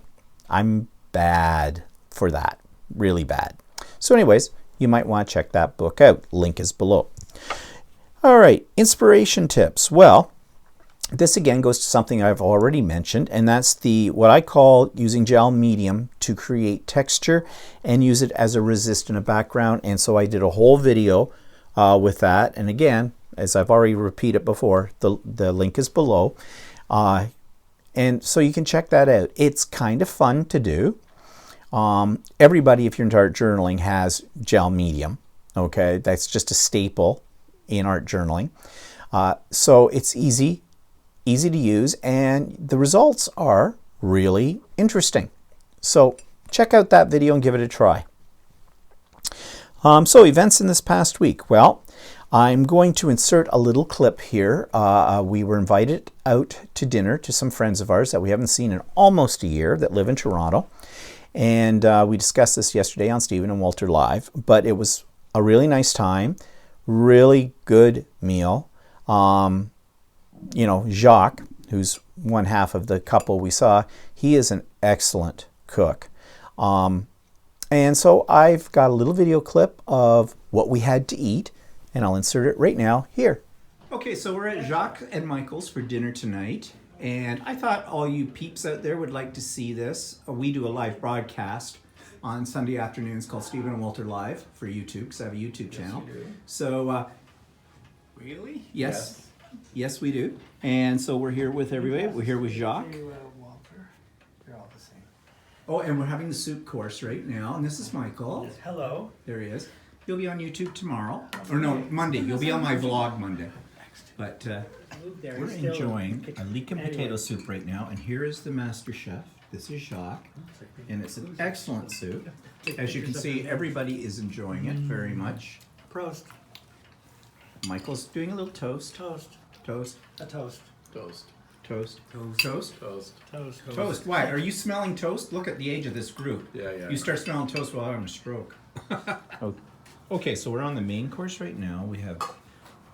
I'm bad for that, really bad. So anyways, you might want to check that book out. Link is below. All right, inspiration tips. Well, this again goes to something I've already mentioned, and that's what I call using gel medium to create texture and use it as a resist in a background. And so I did a whole video with that, and again, as I've already repeated before, the link is below, and so you can check that out. It's kind of fun to do. Everybody, if you're into art journaling, has gel medium. Okay, that's just a staple in art journaling. So it's easy to use, and the results are really interesting. So check out that video and give it a try. So events in this past week. Well, I'm going to insert a little clip here. We were invited out to dinner to some friends of ours that we haven't seen in almost a year that live in Toronto. And we discussed this yesterday on Stephen and Walter Live, but it was a really nice time, really good meal. You know, Jacques, who's one half of the couple we saw, he is an excellent cook. And so I've got a little video clip of what we had to eat, and I'll insert it right now here. Okay, so we're at Jacques and Michael's for dinner tonight, and I thought all you peeps out there would like to see this. We do a live broadcast on Sunday afternoons called Stephen and Walter Live for YouTube, because I have a YouTube channel. Yes, you do. So, really? Yes. Yes, we do. And so we're here with everybody. We're here with Jacques. Walter. They're all the same. Oh, and we're having the soup course right now. And this is Michael. Yes, hello. There he is. You'll be on YouTube tomorrow. Or no, Monday. You'll be on my vlog Monday. But we're enjoying a leek and potato soup right now. And here is the master chef. This is Jacques. And it's an excellent soup. As you can see, everybody is enjoying it very much. Prost. Michael's doing a little toast. Toast. Toast. A toast. Toast. Toast. Toast. Toast. Toast. Toast. Toast. Why? Are you smelling toast? Look at the age of this group. Yeah. You start smelling toast while I'm having a stroke. Oh. Okay, so we're on the main course right now. We have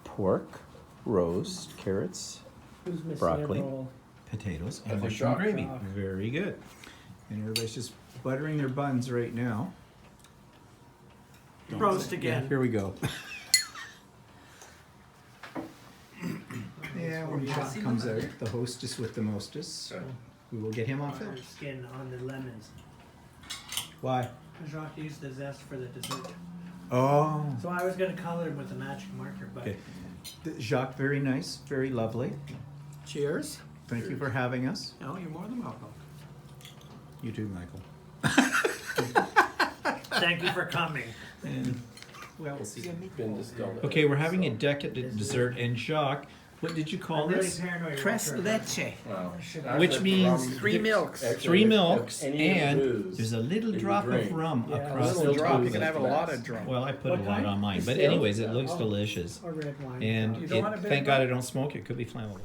pork, roast, carrots, Who's missing broccoli, a roll? potatoes, I and think mushroom Jacques. gravy. Very good. And everybody's just buttering their buns right now. Roast again. Here we go. Yeah, when Jacques comes out, the hostess with the mostest, we will get him on film. Skin on the lemons. Why? Jacques used the zest for the dessert. Oh. So I was going to color him with a magic marker, but... Okay. Jacques, very nice, very lovely. Cheers. Thank you for having us. No, you're more than welcome. You too, Michael. Thank you for coming. And, well, we'll see. Been distilled. Okay, we're having a decadent dessert, and Jacques, what did you call I'm really this? paranoid. Tres Walter. leche. Wow. Which means 3 milks. Actually, 3 if milks, any of the and booze there's a little that you drop drink, of rum Yeah, across A the little drop. You top. can have a lot of drink. Well, I put What a lot kind? on mine, but Still? anyways, it looks Oh. delicious. Or red wine. And You it, don't want a bit thank of God I rum? don't smoke, it could be flammable.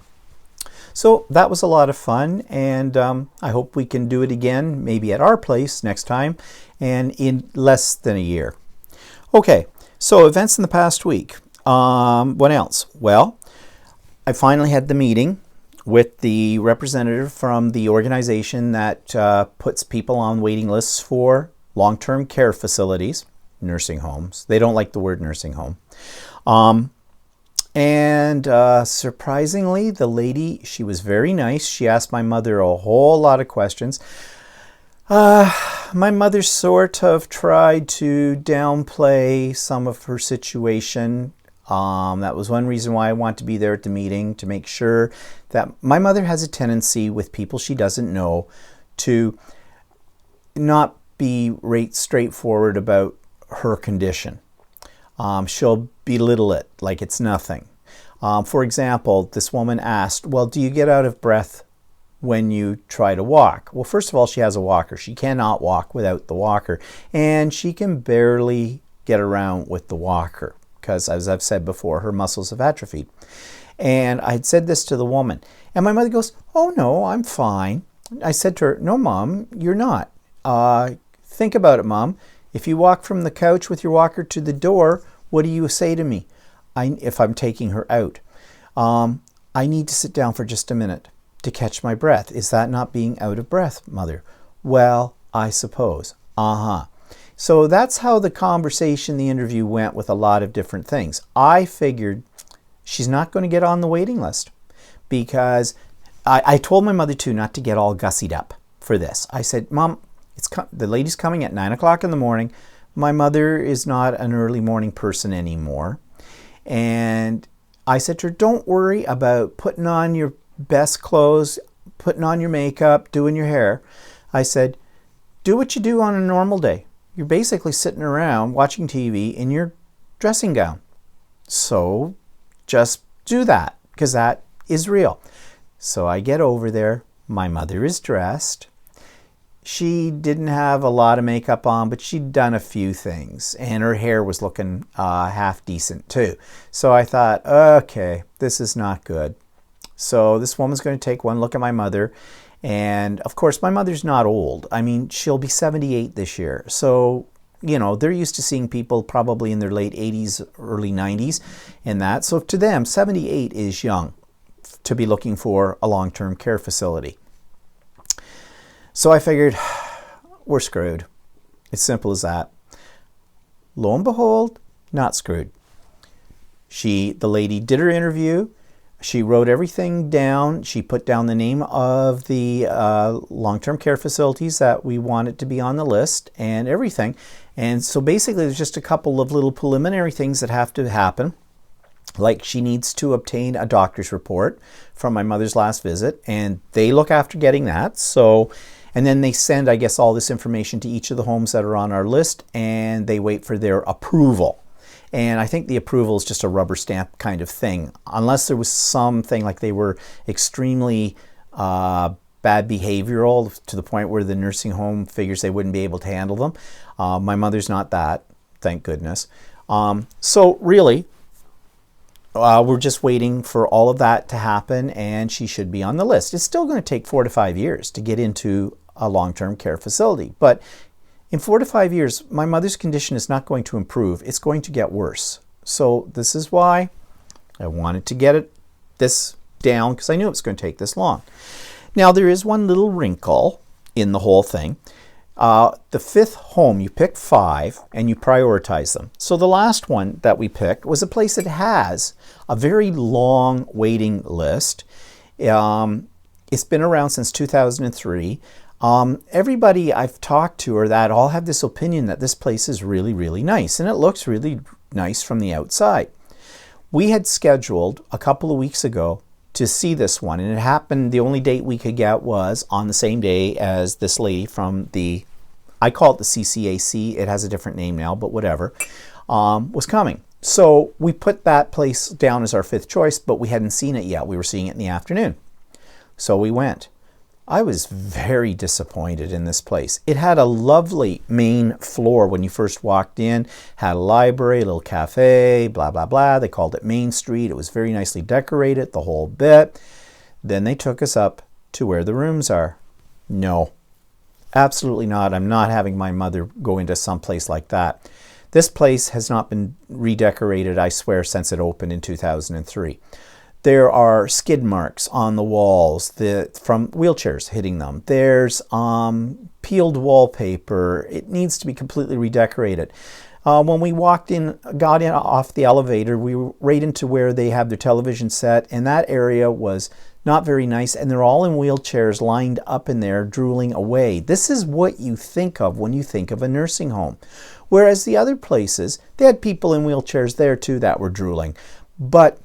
So that was a lot of fun, and I hope we can do it again, maybe at our place next time, and in less than a year. Okay, so events in the past week. What else? Well, I finally had the meeting with the representative from the organization that puts people on waiting lists for long-term care facilities, nursing homes. They don't like the word nursing home. And surprisingly, the lady, she was very nice. She asked my mother a whole lot of questions. My mother sort of tried to downplay some of her situation. That was one reason why I want to be there at the meeting, to make sure that my mother has a tendency with people she doesn't know to not be straightforward about her condition. She'll belittle it like it's nothing. For example, this woman asked, well, do you get out of breath when you try to walk? Well, first of all, she has a walker. She cannot walk without the walker, and she can barely get around with the walker because, as I've said before, her muscles have atrophied. And I'd said this to the woman, and my mother goes, oh no, I'm fine. I said to her, no, Mom, you're not. Think about it, Mom. If you walk from the couch with your walker to the door, what do you say to me if I'm taking her out? I need to sit down for just a minute to catch my breath. Is that not being out of breath, Mother? Well, I suppose. So that's how the conversation, the interview went with a lot of different things. I figured she's not going to get on the waiting list because I told my mother too not to get all gussied up for this. I said, Mom, the lady's coming at 9 o'clock in the morning. My mother is not an early morning person anymore. And I said to her, don't worry about putting on your best clothes, putting on your makeup, doing your hair. I said, do what you do on a normal day. You're basically sitting around watching TV in your dressing gown. So just do that, because that is real. So I get over there. My mother is dressed. She didn't have a lot of makeup on, but she'd done a few things, and her hair was looking half decent too. So I thought, okay, this is not good. So this woman's going to take one look at my mother. And of course, my mother's not old. I mean, she'll be 78 this year. So, you know, they're used to seeing people probably in their late 80s, early 90s and that. So to them, 78 is young to be looking for a long-term care facility. So I figured, we're screwed. It's simple as that. Lo and behold, not screwed. The lady did her interview. She wrote everything down. She put down the name of the long-term care facilities that we wanted to be on the list and everything. And so basically there's just a couple of little preliminary things that have to happen. Like she needs to obtain a doctor's report from my mother's last visit, and they look after getting that. So, and then they send, I guess, all this information to each of the homes that are on our list, and they wait for their approval. And I think the approval is just a rubber stamp kind of thing, unless there was something like they were extremely bad behavioral to the point where the nursing home figures they wouldn't be able to handle them. My mother's not that, thank goodness. So really, we're just waiting for all of that to happen, and she should be on the list. It's still going to take 4 to 5 years to get into a long-term care facility, but in 4 to 5 years, my mother's condition is not going to improve. It's going to get worse. So this is why I wanted to get this down, because I knew it was going to take this long. Now, there is one little wrinkle in the whole thing. The fifth home, you pick 5 and you prioritize them. So the last one that we picked was a place that has a very long waiting list. It's been around since 2003. Everybody I've talked to or that all have this opinion that this place is really, really nice, and it looks really nice from the outside. We had scheduled a couple of weeks ago to see this one, and it happened, the only date we could get was on the same day as this lady from I call it the CCAC, it has a different name now, but whatever, was coming. So we put that place down as our 5th choice, but we hadn't seen it yet. We were seeing it in the afternoon. So we went. I was very disappointed in this place. It had a lovely main floor when you first walked in, had a library, a little cafe, blah, blah, blah. They called it Main Street. It was very nicely decorated, the whole bit. Then they took us up to where the rooms are. No, absolutely not. I'm not having my mother go into some place like that. This place has not been redecorated, I swear, since it opened in 2003. There are skid marks on the walls from wheelchairs hitting them. There's peeled wallpaper. It needs to be completely redecorated. When we got in off the elevator, we were right into where they have their television set, and that area was not very nice, and they're all in wheelchairs lined up in there, drooling away. This is what you think of when you think of a nursing home. Whereas the other places, they had people in wheelchairs there too that were drooling. But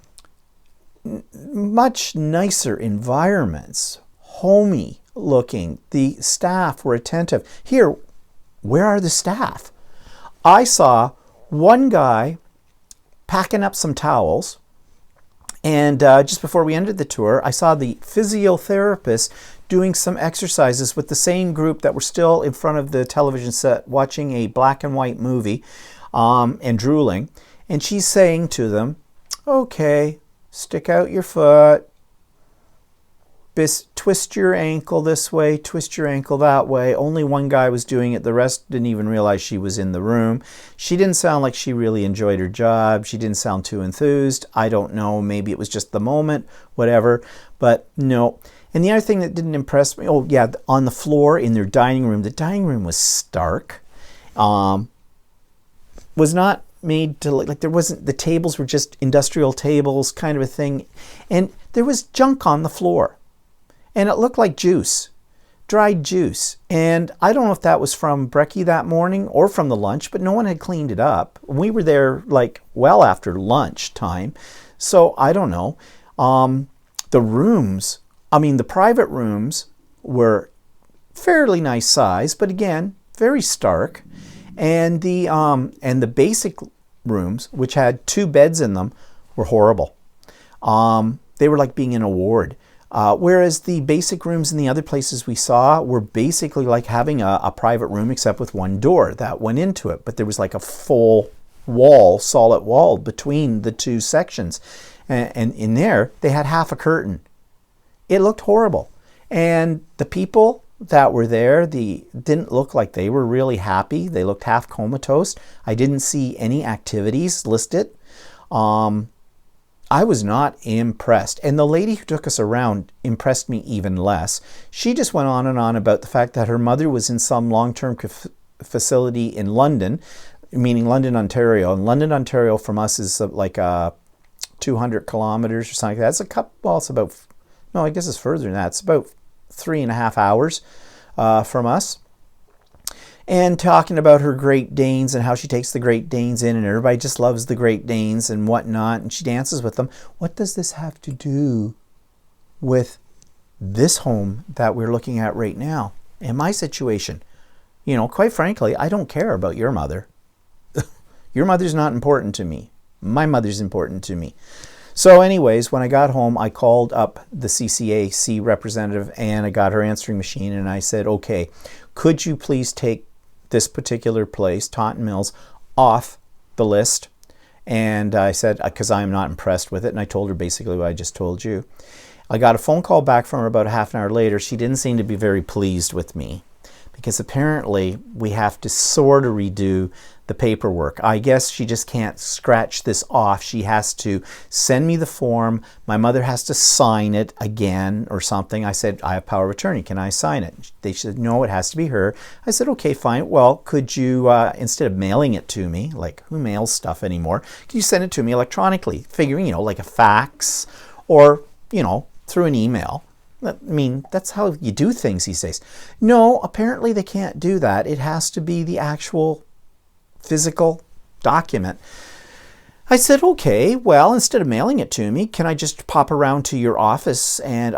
much nicer environments, homey looking. The staff were attentive. Here, where are the staff? I saw one guy packing up some towels, and just before we ended the tour, I saw the physiotherapist doing some exercises with the same group that were still in front of the television set watching a black and white movie and drooling. And she's saying to them, okay, stick out your foot, twist your ankle this way, twist your ankle that way. Only one guy was doing it. The rest didn't even realize she was in the room. She didn't sound like she really enjoyed her job. She didn't sound too enthused. I don't know. Maybe it was just the moment, whatever. But no. And the other thing that didn't impress me, oh yeah, on the floor in their dining room, the dining room was stark. Was not made to look like, there wasn't, the tables were just industrial tables kind of a thing. And there was junk on the floor. And it looked like juice, dried juice. And I don't know if that was from brekkie that morning or from the lunch, but no one had cleaned it up. We were there like well after lunch time. So I don't know. The rooms, the private rooms were fairly nice size, but again, very stark. And the basic rooms, which had 2 beds in them, were horrible. They were like being in a ward. Whereas the basic rooms in the other places we saw were basically like having a private room except with one door that went into it. But there was like a full wall, solid wall between the 2 sections. And in there, they had half a curtain. It looked horrible. And the people that were there, didn't look like they were really happy. They looked half comatose. I didn't see any activities listed. I was not impressed. And the lady who took us around impressed me even less. She just went on and on about the fact that her mother was in some long-term facility in London, meaning London, Ontario. And London, Ontario from us is like 200 kilometers or something like that. It's about, no, I guess it's further than that. It's about 3.5 hours from us. And talking about her Great Danes and how she takes the Great Danes in and everybody just loves the Great Danes and whatnot, and she dances with them. What does this have to do with this home that we're looking at right now and my situation? Quite frankly, I don't care about your mother. Your mother's not important to me. My mother's important to me. So anyways, when I got home, I called up the CCAC representative and I got her answering machine and I said, okay, could you please take this particular place, Taunton Mills, off the list? And I said, because I'm not impressed with it. And I told her basically what I just told you. I got a phone call back from her about a half an hour later. She didn't seem to be very pleased with me because apparently we have to sort of redo the paperwork. I guess she just can't scratch this off. She has to send me the form. My mother has to sign it again or something. I said, I have power of attorney. Can I sign it? They said, no, it has to be her. I said, okay, fine. Well, could you, instead of mailing it to me, like who mails stuff anymore, can you send it to me electronically? Figuring, like a fax or, through an email. That's how you do things these days. No, apparently they can't do that. It has to be the actual physical document. I said, okay, well, instead of mailing it to me, can I just pop around to your office and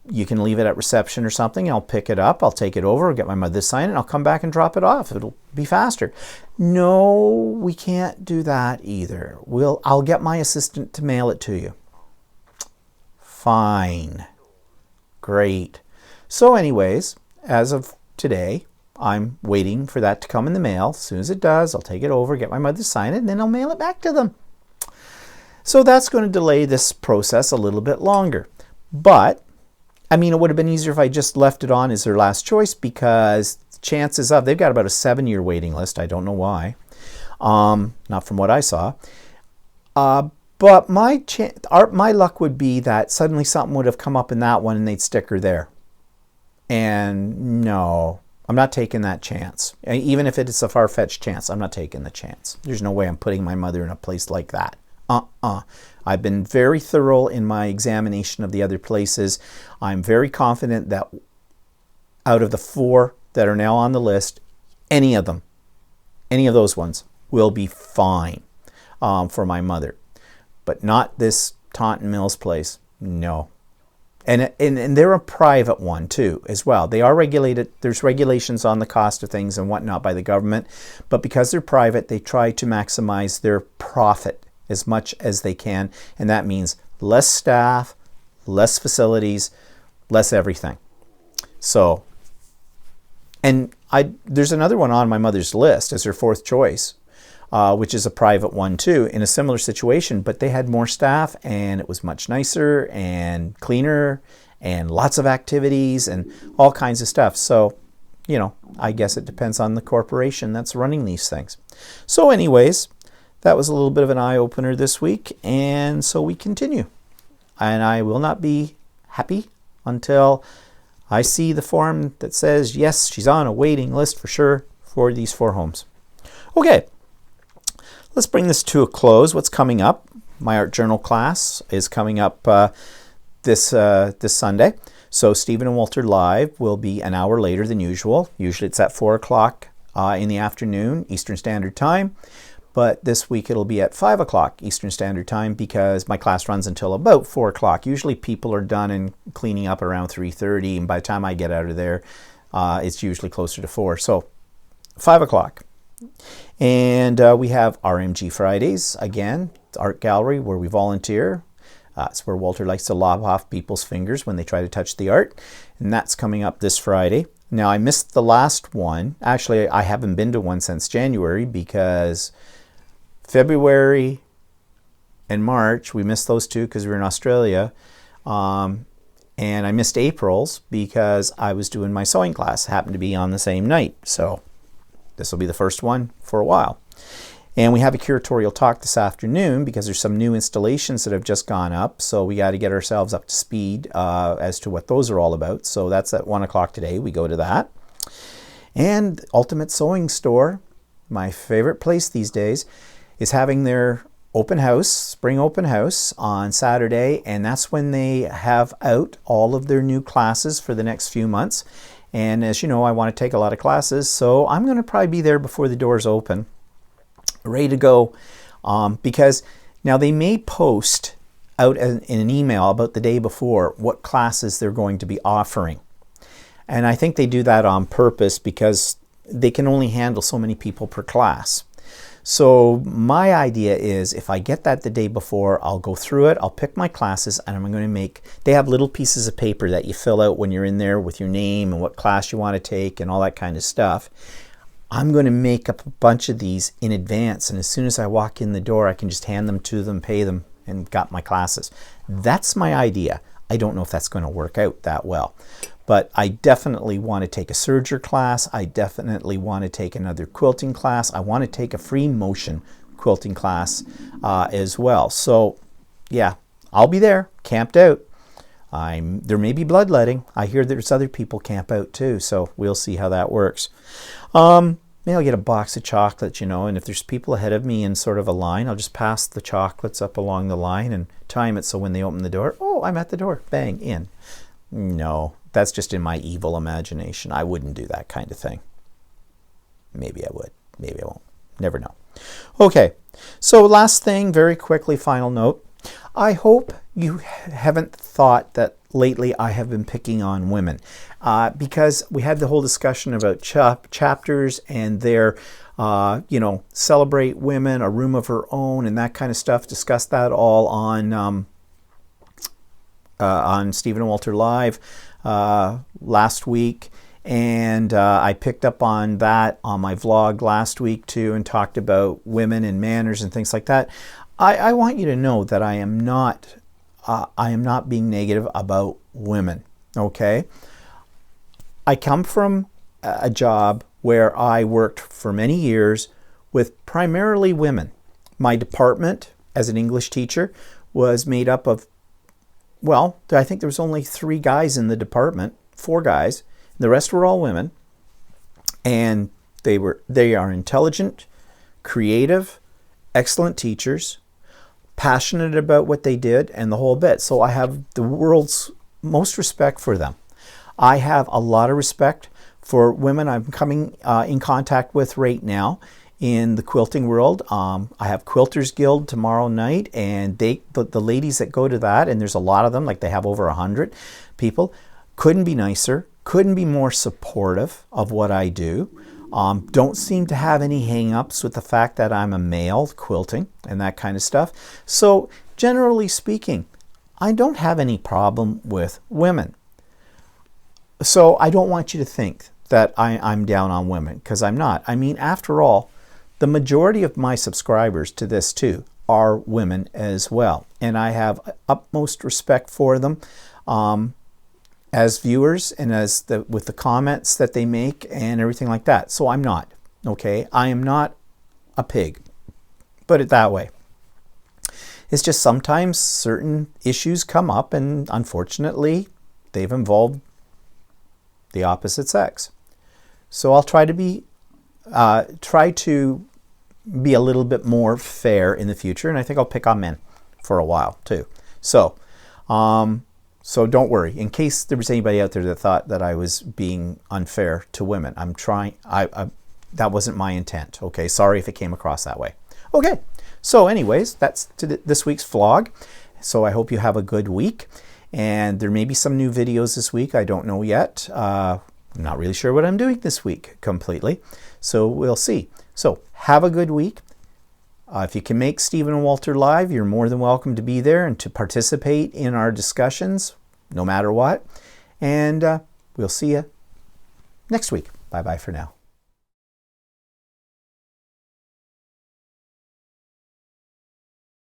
you can leave it at reception or something, and I'll pick it up, I'll take it over, I'll get my mother to sign it, and I'll come back and drop it off. It'll be faster. No, we can't do that either. I'll get my assistant to mail it to you. Fine. Great. So anyways, as of today, I'm waiting for that to come in the mail. As soon as it does, I'll take it over, get my mother to sign it, and then I'll mail it back to them. So that's going to delay this process a little bit longer. But, it would have been easier if I just left it on as their last choice because chances of, they've got about a 7-year waiting list. I don't know why. Not from what I saw. But my luck would be that suddenly something would have come up in that one and they'd stick her there. And no, I'm not taking that chance. Even if it's a far-fetched chance, I'm not taking the chance. There's no way I'm putting my mother in a place like that. I've been very thorough in my examination of the other places. I'm very confident that out of the 4 that are now on the list, any of those ones will be fine for my mother. But not this Taunton Mills place. No. And they're a private one too, as well. They are regulated. There's regulations on the cost of things and whatnot by the government. But because they're private, they try to maximize their profit as much as they can. And that means less staff, less facilities, less everything. So, and there's another one on my mother's list as her 4th choice, which is a private one too, in a similar situation, but they had more staff and it was much nicer and cleaner and lots of activities and all kinds of stuff. So, you know, I guess it depends on the corporation that's running these things. So anyways, that was a little bit of an eye-opener this week, and so we continue. And I will not be happy until I see the form that says, yes, she's on a waiting list for sure for these 4 homes. Okay. Let's bring this to a close. What's coming up? My art journal class is coming up this Sunday. So Stephen and Walter Live will be an hour later than usual. Usually it's at 4 o'clock in the afternoon, Eastern Standard Time. But this week it'll be at 5 o'clock Eastern Standard Time because my class runs until about 4 o'clock. Usually people are done and cleaning up around 3:30, and by the time I get out of there, it's usually closer to 4. So 5 o'clock. And we have RMG Fridays, again, it's art gallery where we volunteer. It's where Walter likes to lob off people's fingers when they try to touch the art. And that's coming up this Friday. Now, I missed the last one. Actually, I haven't been to one since January because February and March, we missed those 2 because we were in Australia. And I missed April's because I was doing my sewing class. It happened to be on the same night. So this will be the first one for a while. And we have a curatorial talk this afternoon because there's some new installations that have just gone up. So we got to get ourselves up to speed as to what those are all about. So that's at 1 o'clock today. We go to that. And Ultimate Sewing Store, my favorite place these days, is having their open house, spring open house on Saturday. And that's when they have out all of their new classes for the next few months. And as you know, I want to take a lot of classes. So I'm going to probably be there before the doors open, ready to go, because now they may post out in an email about the day before what classes they're going to be offering. And I think they do that on purpose because they can only handle so many people per class. So my idea is if I get that the day before, I'll go through it, I'll pick my classes, and I'm going to they have little pieces of paper that you fill out when you're in there with your name and what class you want to take and all that kind of stuff. I'm going to make up a bunch of these in advance, and as soon as I walk in the door, I can just hand them to them, pay them, and got my classes. That's my idea. I don't know if that's going to work out that well, but I definitely want to take a serger class. I definitely want to take another quilting class. I want to take a free motion quilting class as well. So yeah, I'll be there, camped out. There may be bloodletting. I hear there's other people camp out too, so we'll see how that works. Maybe I'll get a box of chocolates, you know, and if there's people ahead of me in sort of a line, I'll just pass the chocolates up along the line and time it so when they open the door, oh, I'm at the door, bang, in. No, that's just in my evil imagination. I wouldn't do that kind of thing. Maybe I would, maybe I won't. Never know. Okay, so last thing, very quickly, final note. I hope you haven't thought that lately I have been picking on women because we had the whole discussion about chapters and their, celebrate women, a room of her own, and that kind of stuff. Discussed that all on Stephen and Walter Live last week. And I picked up on that on my vlog last week too and talked about women and manners and things like that. I want you to know that I am not being negative about women, okay? I come from a job where I worked for many years with primarily women. My department as an English teacher was made up of, well, I think there was only 3 guys in the department, 4 guys. The rest were all women. And they are intelligent, creative, excellent teachers, passionate about what they did, and the whole bit. So I have the world's most respect for them. I have a lot of respect for women I'm coming in contact with right now in the quilting world. I have Quilters Guild tomorrow night, and the ladies that go to that, and there's a lot of them, like they have over 100 people, couldn't be nicer, couldn't be more supportive of what I do. Don't seem to have any hang-ups with the fact that I'm a male quilting and that kind of stuff. So generally speaking, I don't have any problem with women. So I don't want you to think that I'm down on women, because I'm not. I mean, after all, the majority of my subscribers to this too are women as well. And I have utmost respect for them as viewers and with the comments that they make and everything like that. So I'm not, okay? I am not a pig. Put it that way. It's just sometimes certain issues come up, and unfortunately they've involved the opposite sex. So I'll try to be a little bit more fair in the future, and I think I'll pick on men for a while too. So don't worry. In case there was anybody out there that thought that I was being unfair to women, I'm trying. That wasn't my intent. Okay, sorry if it came across that way. Okay. So anyways, that's this week's vlog. So I hope you have a good week. And there may be some new videos this week. I don't know yet. I'm not really sure what I'm doing this week completely. So we'll see. So have a good week. If you can make Stephen and Walter live, you're more than welcome to be there and to participate in our discussions, no matter what. And we'll see you next week. Bye-bye for now.